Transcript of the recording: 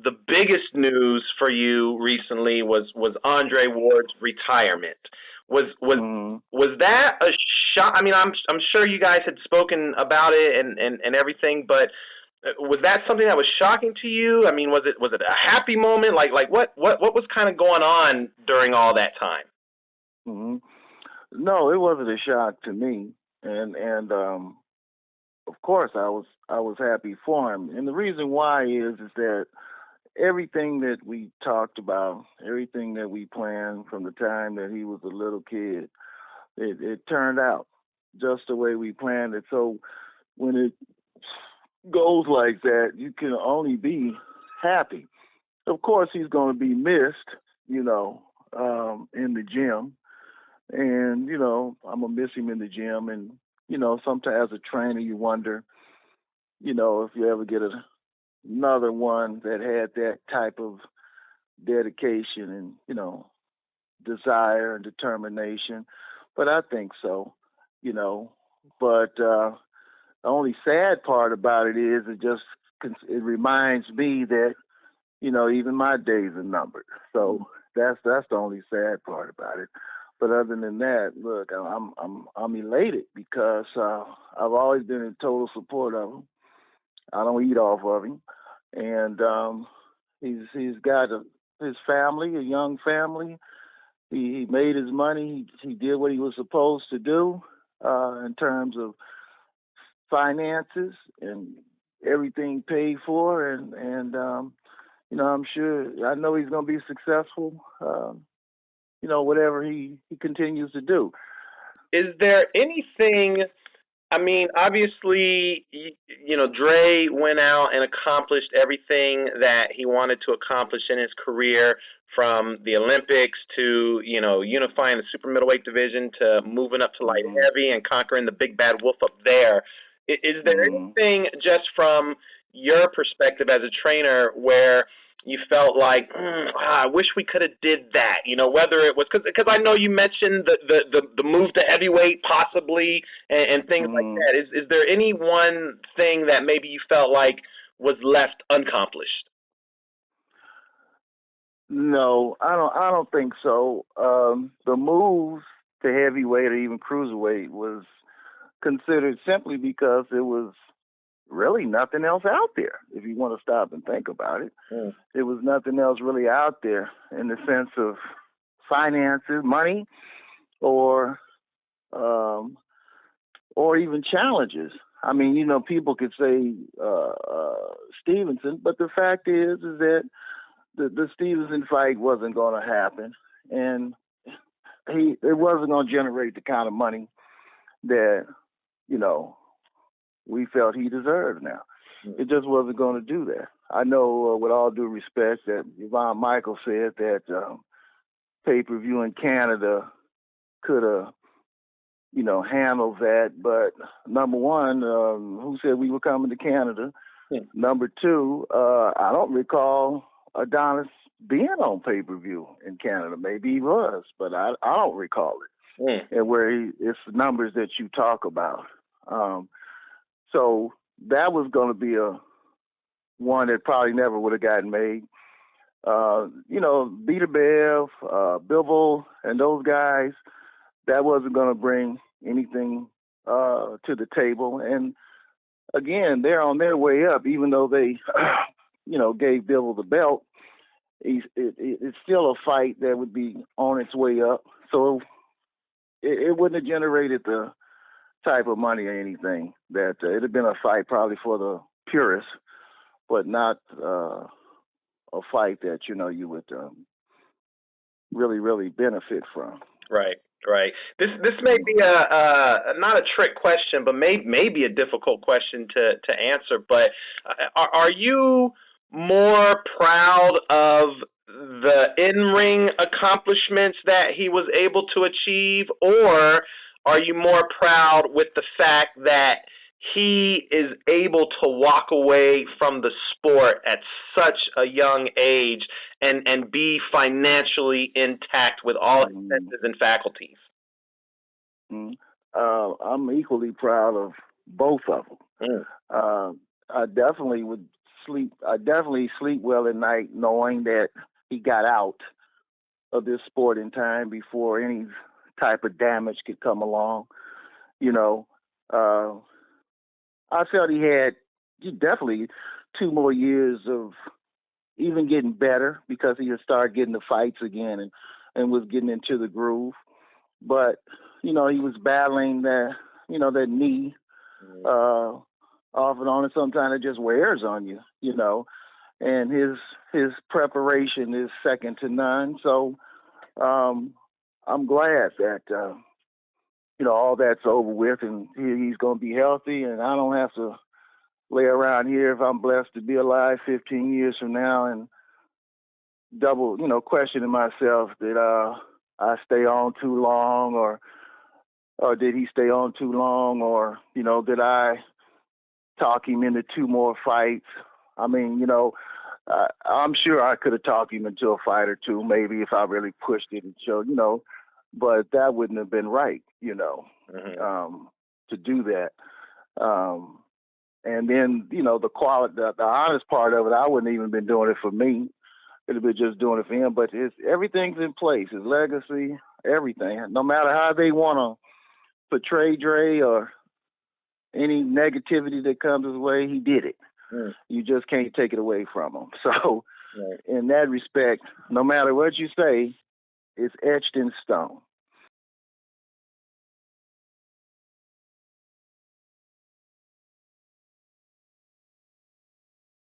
The biggest news for you recently was Andre Ward's retirement. Was that a shock? I mean, I'm sure you guys had spoken about it and everything, but was that something that was shocking to you? I mean, was it a happy moment? Like what was kind of going on during all that time? hmm No, it wasn't a shock to me, and of course I was happy for him. And the reason why is that everything that we talked about, everything that we planned from the time that he was a little kid, it turned out just the way we planned it. So when it goes like that, you can only be happy. Of course, he's going to be missed, in the gym. And, I'm going to miss him in the gym. And, sometimes as a trainer, you wonder, if you ever get another one that had that type of dedication and, desire and determination. But I think so, you know. But the only sad part about it is it reminds me that, even my days are numbered. So that's the only sad part about it. But other than that, look, I'm elated because I've always been in total support of him. I don't eat off of him, and he's got his family, a young family. He made his money. He did what he was supposed to do in terms of finances and everything paid for, and I know he's going to be successful. Whatever he continues to do. Is there anything? I mean, obviously, Dre went out and accomplished everything that he wanted to accomplish in his career, from the Olympics to, unifying the super middleweight division to moving up to light heavy and conquering the big bad wolf up there. Is there anything, just from your perspective as a trainer, where you felt like, I wish we could have did that, whether it was because I know you mentioned the move to heavyweight possibly and things like that. Is there any one thing that maybe you felt like was left unaccomplished? No, I don't think so. The move to heavyweight or even cruiserweight was considered simply because it was really nothing else out there. If you want to stop and think about it, there was nothing else really out there in the sense of finances, money, or even challenges. I mean, people could say Stevenson, but the fact is that the Stevenson fight wasn't going to happen, and it wasn't going to generate the kind of money that we felt he deserved now. It just wasn't going to do that. I know, with all due respect, that Yvonne Michael said that pay-per-view in Canada could have, handled that. But number one, who said we were coming to Canada? Number two, I don't recall Adonis being on pay-per-view in Canada. Maybe he was, but I don't recall it. And where it's the numbers that you talk about. So that was going to be one that probably never would have gotten made. Beta Bev, Bivol, and those guys, that wasn't going to bring anything to the table. And again, they're on their way up, even though they, gave Bivol the belt. It's still a fight that would be on its way up. So it wouldn't have generated the type of money or anything that it'd have been a fight probably for the purists, but not a fight that you would really benefit from. Right. This may be a not a trick question, but maybe a difficult question to answer. But are you more proud of the in-ring accomplishments that he was able to achieve, or are you more proud with the fact that he is able to walk away from the sport at such a young age and be financially intact with all his senses and faculties? I'm equally proud of both of them. I definitely would I definitely sleep well at night knowing that he got out of this sport in time before any type of damage could come along. You know, I felt he definitely 2 more years of even getting better because he had started getting the fights again and was getting into the groove. But, he was battling that knee off and on, and sometimes it just wears on you. And his preparation is second to none. So I'm glad that all that's over with, and he's going to be healthy, and I don't have to lay around here if I'm blessed to be alive 15 years from now and double, questioning myself that I stay on too long, or did he stay on too long, or did I talk him into 2 more fights? I mean, I'm sure I could have talked him into a fight or 2, maybe if I really pushed it and showed, but that wouldn't have been right, to do that. And then, the quality, the honest part of it, I wouldn't even been doing it for me. It'd be just doing it for him. But everything's in place. His legacy, everything. No matter how they want to portray Dre or any negativity that comes his way, he did it. You just can't take it away from him. So, in that respect, no matter what you say, it's etched in stone.